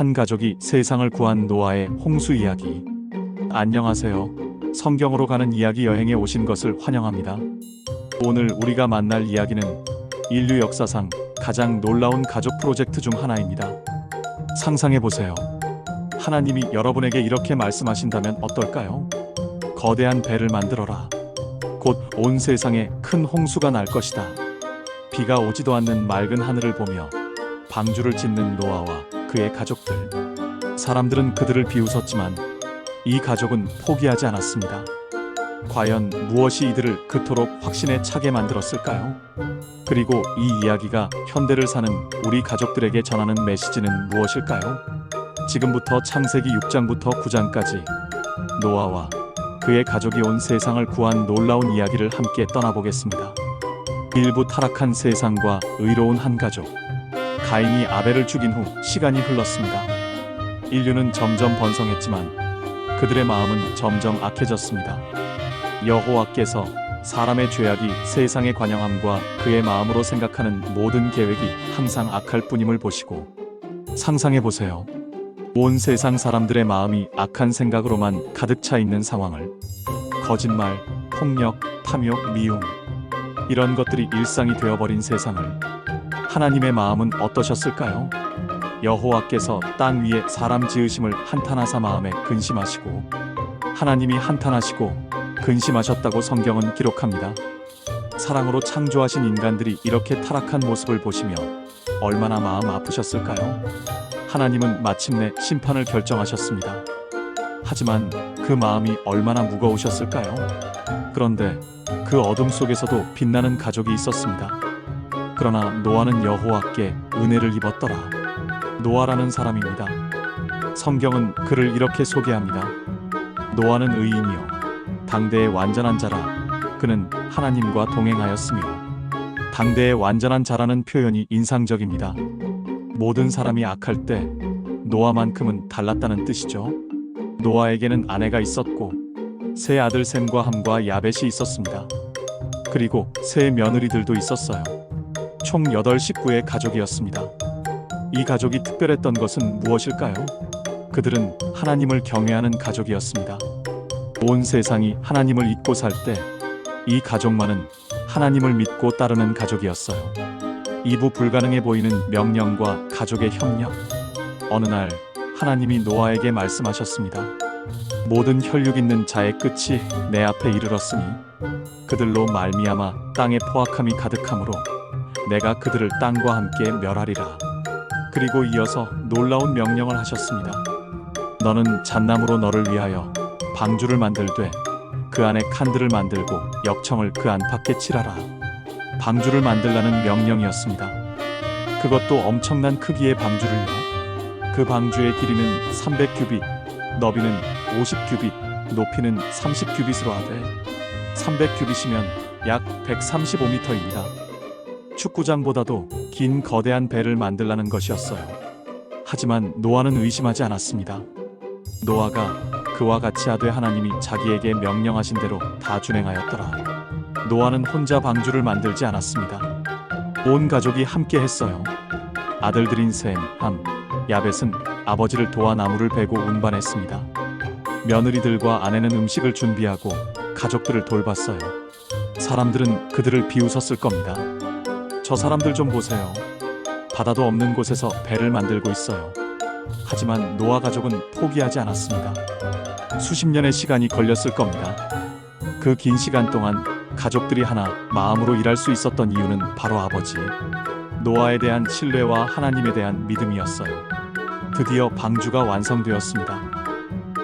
한 가족이 세상을 구한 노아의 홍수 이야기. 안녕하세요. 성경으로 가는 이야기 여행에 오신 것을 환영합니다. 오늘 우리가 만날 이야기는 인류 역사상 가장 놀라운 가족 프로젝트 중 하나입니다. 상상해보세요. 하나님이 여러분에게 이렇게 말씀하신다면 어떨까요? 거대한 배를 만들어라. 곧 온 세상에 큰 홍수가 날 것이다. 비가 오지도 않는 맑은 하늘을 보며 방주를 짓는 노아와 그의 가족들. 사람들은 그들을 비웃었지만 이 가족은 포기하지 않았습니다. 과연 무엇이 이들을 그토록 확신에 차게 만들었을까요? 그리고 이 이야기가 현대를 사는 우리 가족들에게 전하는 메시지는 무엇일까요? 지금부터 창세기 6장부터 9장까지 노아와 그의 가족이 온 세상을 구한 놀라운 이야기를 함께 떠나보겠습니다. 일부 타락한 세상과 의로운 한 가족. 가인이 아벨을 죽인 후 시간이 흘렀습니다. 인류는 점점 번성했지만 그들의 마음은 점점 악해졌습니다. 여호와께서 사람의 죄악이 세상의 관영함과 그의 마음으로 생각하는 모든 계획이 항상 악할 뿐임을 보시고, 상상해보세요. 온 세상 사람들의 마음이 악한 생각으로만 가득 차 있는 상황을. 거짓말, 폭력, 탐욕, 미움, 이런 것들이 일상이 되어버린 세상을. 하나님의 마음은 어떠셨을까요? 여호와께서 땅 위에 사람 지으심을 한탄하사 마음에 근심하시고, 하나님이 한탄하시고 근심하셨다고 성경은 기록합니다. 사랑으로 창조하신 인간들이 이렇게 타락한 모습을 보시며 얼마나 마음 아프셨을까요? 하나님은 마침내 심판을 결정하셨습니다. 하지만 그 마음이 얼마나 무거우셨을까요? 그런데 그 어둠 속에서도 빛나는 가족이 있었습니다. 그러나 노아는 여호와께 은혜를 입었더라. 노아라는 사람입니다. 성경은 그를 이렇게 소개합니다. 노아는 의인이요 당대의 완전한 자라. 그는 하나님과 동행하였으며. 당대의 완전한 자라는 표현이 인상적입니다. 모든 사람이 악할 때 노아만큼은 달랐다는 뜻이죠. 노아에게는 아내가 있었고 세 아들 셈과 함과 야벳이 있었습니다. 그리고 세 며느리들도 있었어요. 총 8식구의 가족이었습니다. 이 가족이 특별했던 것은 무엇일까요? 그들은 하나님을 경외하는 가족이었습니다. 온 세상이 하나님을 잊고 살 때 이 가족만은 하나님을 믿고 따르는 가족이었어요. 이부 불가능해 보이는 명령과 가족의 협력. 어느 날 하나님이 노아에게 말씀하셨습니다. 모든 혈육 있는 자의 끝이 내 앞에 이르렀으니 그들로 말미암아 땅에 포악함이 가득하므로 내가 그들을 땅과 함께 멸하리라. 그리고 이어서 놀라운 명령을 하셨습니다. 너는 잣나무로 너를 위하여 방주를 만들되 그 안에 칸들을 만들고 역청을 그 안팎에 칠하라. 방주를 만들라는 명령이었습니다. 그것도 엄청난 크기의 방주를요. 그 방주의 길이는 300규빗, 너비는 50규빗, 높이는 30규빗으로 하되 300규빗이면 약 135m입니다. 축구장보다도 긴 거대한 배를 만들라는 것이었어요. 하지만 노아는 의심하지 않았습니다. 노아가 그와 같이 하되 하나님이 자기에게 명령하신 대로 다 준행하였더라. 노아는 혼자 방주를 만들지 않았습니다. 온 가족이 함께 했어요. 아들들인 셈, 함, 야벳은 아버지를 도와 나무를 베고 운반했습니다. 며느리들과 아내는 음식을 준비하고 가족들을 돌봤어요. 사람들은 그들을 비웃었을 겁니다. 저 사람들 좀 보세요. 바다도 없는 곳에서 배를 만들고 있어요. 하지만 노아 가족은 포기하지 않았습니다. 수십 년의 시간이 걸렸을 겁니다. 그 긴 시간 동안 가족들이 하나 마음으로 일할 수 있었던 이유는 바로 아버지 노아에 대한 신뢰와 하나님에 대한 믿음이었어요. 드디어 방주가 완성되었습니다.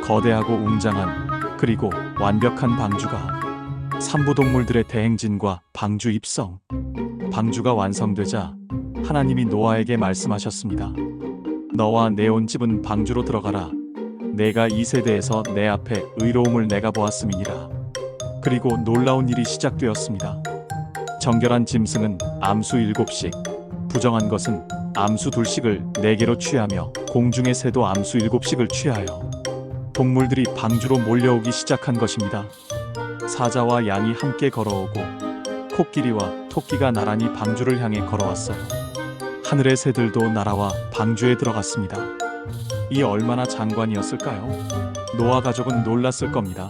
거대하고 웅장한 그리고 완벽한 방주가. 산부동물들의 대행진과 방주 입성. 방주가 완성되자 하나님이 노아에게 말씀하셨습니다. 너와 내 온 집은 방주로 들어가라. 내가 이 세대에서 내 앞에 의로움을 내가 보았음이니라. 그리고 놀라운 일이 시작되었습니다. 정결한 짐승은 암수 7씩, 부정한 것은 암수 2씩을 4개로 취하며 공중의 새도 암수 7씩을 취하여 동물들이 방주로 몰려오기 시작한 것입니다. 사자와 양이 함께 걸어오고 코끼리와 토끼가 나란히 방주를 향해 걸어왔어요. 하늘의 새들도 날아와 방주에 들어갔습니다. 이 얼마나 장관이었을까요? 노아 가족은 놀랐을 겁니다.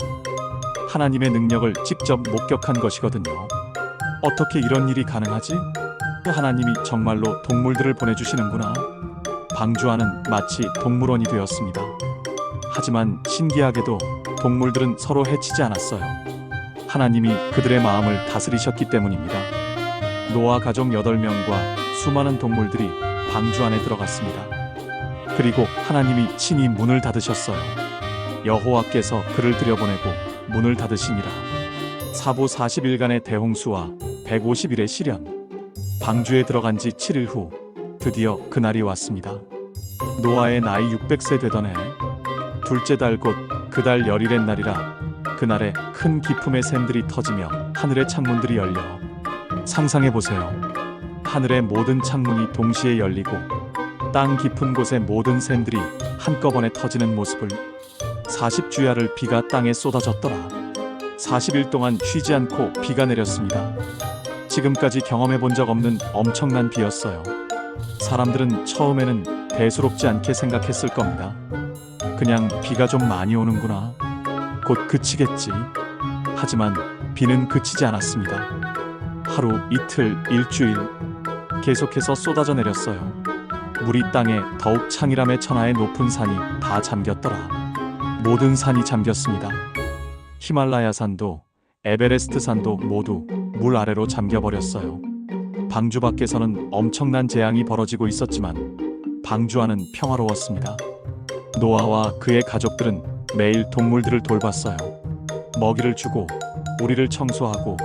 하나님의 능력을 직접 목격한 것이거든요. 어떻게 이런 일이 가능하지? 하나님이 정말로 동물들을 보내주시는구나. 방주아는 마치 동물원이 되었습니다. 하지만 신기하게도 동물들은 서로 해치지 않았어요. 하나님이 그들의 마음을 다스리셨기 때문입니다. 노아 가족 8명과 수많은 동물들이 방주 안에 들어갔습니다. 그리고 하나님이 친히 문을 닫으셨어요. 여호와께서 그를 들여보내고 문을 닫으시니라. 사부 40일간의 대홍수와 150일의 시련. 방주에 들어간 지 7일 후 드디어 그날이 왔습니다. 노아의 나이 600세 되던 해 둘째 달 곧 그 달 열일의 날이라. 그날에 큰 기품의 샘들이 터지며 하늘의 창문들이 열려. 상상해보세요. 하늘의 모든 창문이 동시에 열리고 땅 깊은 곳의 모든 샘들이 한꺼번에 터지는 모습을. 40주야를 비가 땅에 쏟아졌더라. 40일 동안 쉬지 않고 비가 내렸습니다. 지금까지 경험해 본 적 없는 엄청난 비였어요. 사람들은 처음에는 대수롭지 않게 생각했을 겁니다. 그냥 비가 좀 많이 오는구나. 곧 그치겠지. 하지만 비는 그치지 않았습니다. 하루, 이틀, 일주일 계속해서 쏟아져 내렸어요. 물이 땅에 더욱 창이람의 천하의 높은 산이 다 잠겼더라. 모든 산이 잠겼습니다. 히말라야 산도 에베레스트 산도 모두 물 아래로 잠겨버렸어요. 방주 밖에서는 엄청난 재앙이 벌어지고 있었지만 방주 안은 평화로웠습니다. 노아와 그의 가족들은 매일 동물들을 돌봤어요. 먹이를 주고 우리를 청소하고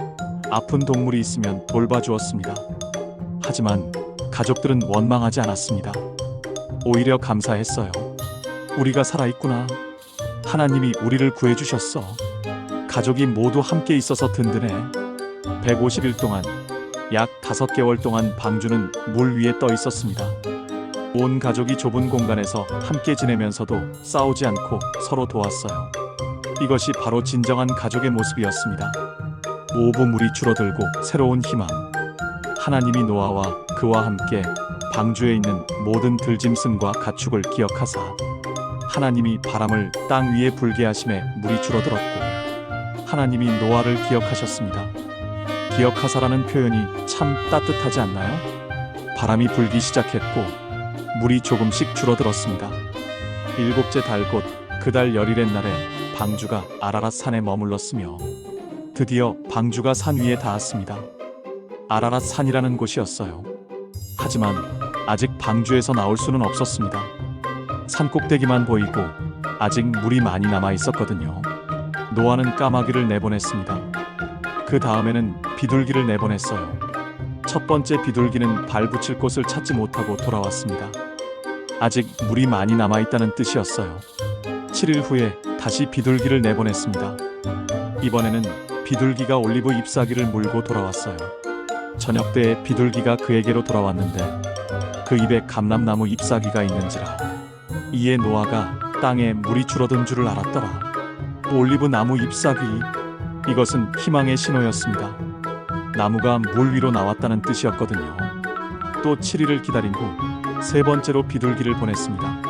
아픈 동물이 있으면 돌봐주었습니다. 하지만 가족들은 원망하지 않았습니다. 오히려 감사했어요. 우리가 살아있구나. 하나님이 우리를 구해주셨어. 가족이 모두 함께 있어서 든든해. 150일 동안 약 5개월 동안 방주는 물 위에 떠 있었습니다. 온 가족이 좁은 공간에서 함께 지내면서도 싸우지 않고 서로 도왔어요. 이것이 바로 진정한 가족의 모습이었습니다. 오부 물이 줄어들고 새로운 희망. 하나님이 노아와 그와 함께 방주에 있는 모든 들짐승과 가축을 기억하사 하나님이 바람을 땅 위에 불게 하심에 물이 줄어들었고 하나님이 노아를 기억하셨습니다. 기억하사라는 표현이 참 따뜻하지 않나요? 바람이 불기 시작했고 물이 조금씩 줄어들었습니다. 7째 달 곧 그 달 열일의 날에 방주가 아라랏 산에 머물렀으며 드디어 방주가 산 위에 닿았습니다. 아라랏 산이라는 곳이었어요. 하지만 아직 방주에서 나올 수는 없었습니다. 산 꼭대기만 보이고 아직 물이 많이 남아 있었거든요. 노아는 까마귀를 내보냈습니다. 그 다음에는 비둘기를 내보냈어요. 첫 번째 비둘기는 발 붙일 곳을 찾지 못하고 돌아왔습니다. 아직 물이 많이 남아있다는 뜻이었어요. 7일 후에 다시 비둘기를 내보냈습니다. 이번에는 비둘기가 올리브 잎사귀를 물고 돌아왔어요. 저녁 때에 비둘기가 그에게로 돌아왔는데 그 입에 감람나무 잎사귀가 있는지라. 이에 노아가 땅에 물이 줄어든 줄을 알았더라. 올리브 나무 잎사귀. 이것은 희망의 신호였습니다. 나무가 물 위로 나왔다는 뜻이었거든요. 또 7일을 기다린 후 세 번째로 비둘기를 보냈습니다.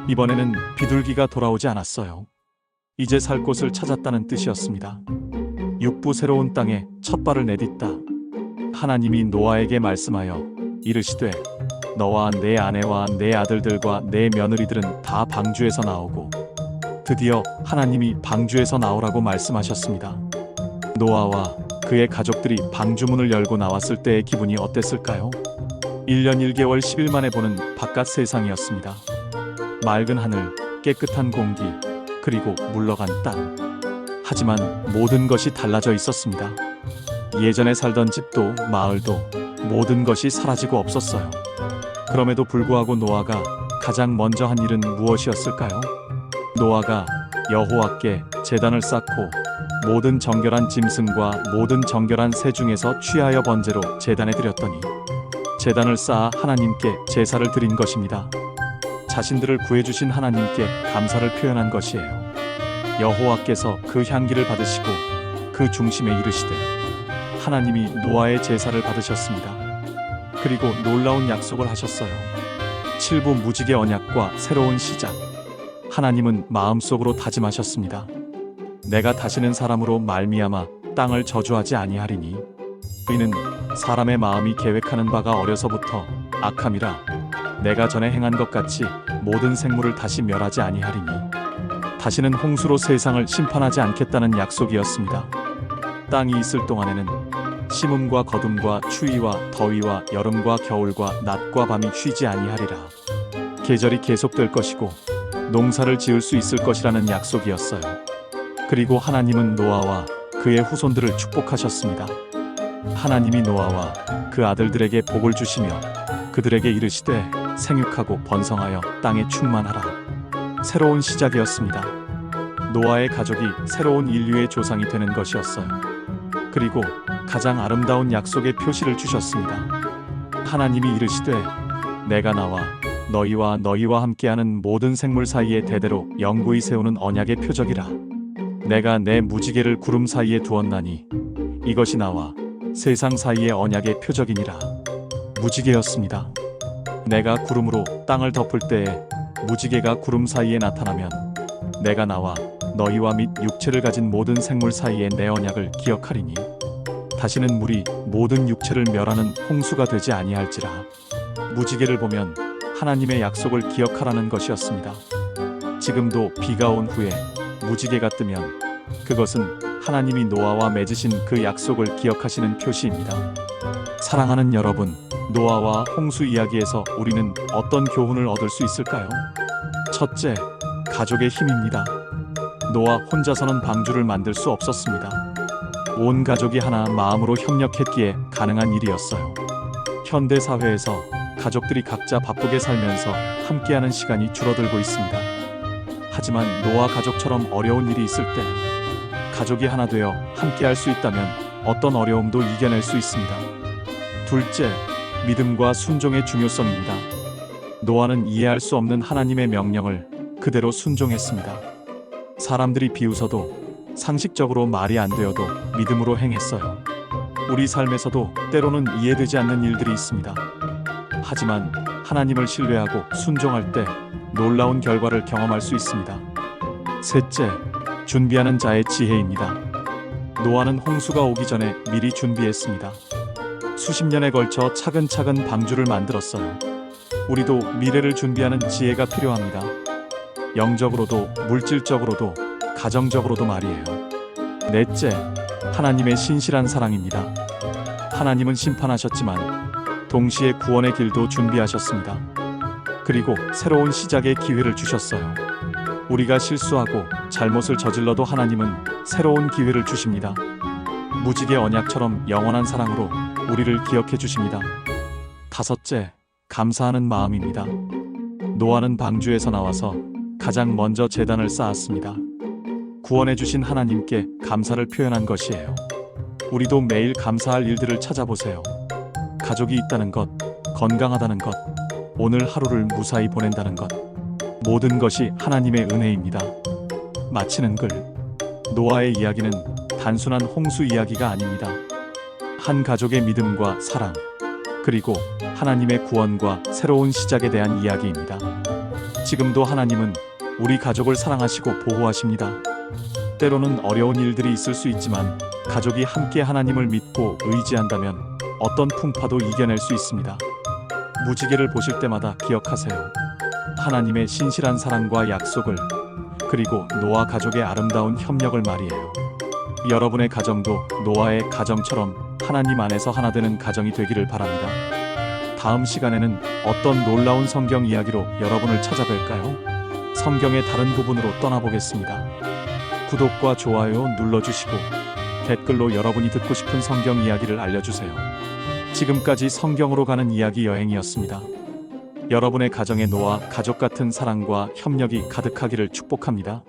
이번에는 비둘기가 돌아오지 않았어요. 이제 살 곳을 찾았다는 뜻이었습니다. 육부 새로운 땅에 첫 발을 내딛다. 하나님이 노아에게 말씀하여 이르시되 너와 내 아내와 내 아들들과 내 며느리들은 다 방주에서 나오고 드디어 하나님이 방주에서 나오라고 말씀하셨습니다. 노아와 그의 가족들이 방주문을 열고 나왔을 때의 기분이 어땠을까요? 1년 1개월 10일 만에 보는 바깥 세상이었습니다. 맑은 하늘, 깨끗한 공기, 그리고 물러간 땅. 하지만 모든 것이 달라져 있었습니다. 예전에 살던 집도 마을도 모든 것이 사라지고 없었어요. 그럼에도 불구하고 노아가 가장 먼저 한 일은 무엇이었을까요? 노아가 여호와께 제단을 쌓고 모든 정결한 짐승과 모든 정결한 새 중에서 취하여 번제로 제단에 드렸더니 제단을 쌓아 하나님께 제사를 드린 것입니다. 자신들을 구해주신 하나님께 감사를 표현한 것이에요. 여호와께서 그 향기를 받으시고 그 중심에 이르시되 하나님이 노아의 제사를 받으셨습니다. 그리고 놀라운 약속을 하셨어요. 7부 무지개 언약과 새로운 시작. 하나님은 마음속으로 다짐하셨습니다. 내가 다시는 사람으로 말미암아 땅을 저주하지 아니하리니 이는 사람의 마음이 계획하는 바가 어려서부터 악함이라. 내가 전에 행한 것 같이 모든 생물을 다시 멸하지 아니하리니 다시는 홍수로 세상을 심판하지 않겠다는 약속이었습니다. 땅이 있을 동안에는 심음과 거둠과 추위와 더위와 여름과 겨울과 낮과 밤이 쉬지 아니하리라. 계절이 계속될 것이고 농사를 지을 수 있을 것이라는 약속이었어요. 그리고 하나님은 노아와 그의 후손들을 축복하셨습니다. 하나님이 노아와 그 아들들에게 복을 주시며 그들에게 이르시되 생육하고 번성하여 땅에 충만하라. 새로운 시작이었습니다. 노아의 가족이 새로운 인류의 조상이 되는 것이었어요. 그리고 가장 아름다운 약속의 표시를 주셨습니다. 하나님이 이르시되 내가 나와 너희와 함께하는 모든 생물 사이에 대대로 영구히 세우는 언약의 표적이라. 내가 내 무지개를 구름 사이에 두었나니 이것이 나와 세상 사이의 언약의 표적이니라. 무지개였습니다. 내가 구름으로 땅을 덮을 때에 무지개가 구름 사이에 나타나면 내가 나와 너희와 및 육체를 가진 모든 생물 사이에 내 언약을 기억하리니 다시는 물이 모든 육체를 멸하는 홍수가 되지 아니할지라. 무지개를 보면 하나님의 약속을 기억하라는 것이었습니다. 지금도 비가 온 후에 무지개가 뜨면 그것은 하나님이 노아와 맺으신 그 약속을 기억하시는 표시입니다. 사랑하는 여러분, 노아와 홍수 이야기에서 우리는 어떤 교훈을 얻을 수 있을까요? 첫째, 가족의 힘입니다. 노아 혼자서는 방주를 만들 수 없었습니다. 온 가족이 하나 마음으로 협력했기에 가능한 일이었어요. 현대 사회에서 가족들이 각자 바쁘게 살면서 함께하는 시간이 줄어들고 있습니다. 하지만 노아 가족처럼 어려운 일이 있을 때 가족이 하나 되어 함께할 수 있다면 어떤 어려움도 이겨낼 수 있습니다. 둘째, 믿음과 순종의 중요성입니다. 노아는 이해할 수 없는 하나님의 명령을 그대로 순종했습니다. 사람들이 비웃어도 상식적으로 말이 안 되어도 믿음으로 행했어요. 우리 삶에서도 때로는 이해되지 않는 일들이 있습니다. 하지만 하나님을 신뢰하고 순종할 때 놀라운 결과를 경험할 수 있습니다. 셋째, 준비하는 자의 지혜입니다. 노아는 홍수가 오기 전에 미리 준비했습니다. 수십 년에 걸쳐 차근차근 방주를 만들었어요. 우리도 미래를 준비하는 지혜가 필요합니다. 영적으로도 물질적으로도 가정적으로도 말이에요. 넷째, 하나님의 신실한 사랑입니다. 하나님은 심판하셨지만 동시에 구원의 길도 준비하셨습니다. 그리고 새로운 시작의 기회를 주셨어요. 우리가 실수하고 잘못을 저질러도 하나님은 새로운 기회를 주십니다. 무지개 언약처럼 영원한 사랑으로 우리를 기억해 주십니다. 다섯째, 감사하는 마음입니다. 노아는 방주에서 나와서 가장 먼저 제단을 쌓았습니다. 구원해 주신 하나님께 감사를 표현한 것이에요. 우리도 매일 감사할 일들을 찾아보세요. 가족이 있다는 것, 건강하다는 것, 오늘 하루를 무사히 보낸다는 것, 모든 것이 하나님의 은혜입니다. 마치는 글. 노아의 이야기는 단순한 홍수 이야기가 아닙니다. 한 가족의 믿음과 사랑, 그리고 하나님의 구원과 새로운 시작에 대한 이야기입니다. 지금도 하나님은 우리 가족을 사랑하시고 보호하십니다. 때로는 어려운 일들이 있을 수 있지만 가족이 함께 하나님을 믿고 의지한다면 어떤 풍파도 이겨낼 수 있습니다. 무지개를 보실 때마다 기억하세요. 하나님의 신실한 사랑과 약속을, 그리고 노아 가족의 아름다운 협력을 말이에요. 여러분의 가정도 노아의 가정처럼 하나님 안에서 하나 되는 가정이 되기를 바랍니다. 다음 시간에는 어떤 놀라운 성경 이야기로 여러분을 찾아뵐까요? 성경의 다른 부분으로 떠나보겠습니다. 구독과 좋아요 눌러주시고 댓글로 여러분이 듣고 싶은 성경 이야기를 알려주세요. 지금까지 성경으로 가는 이야기 여행이었습니다. 여러분의 가정에 노아 가족 같은 사랑과 협력이 가득하기를 축복합니다.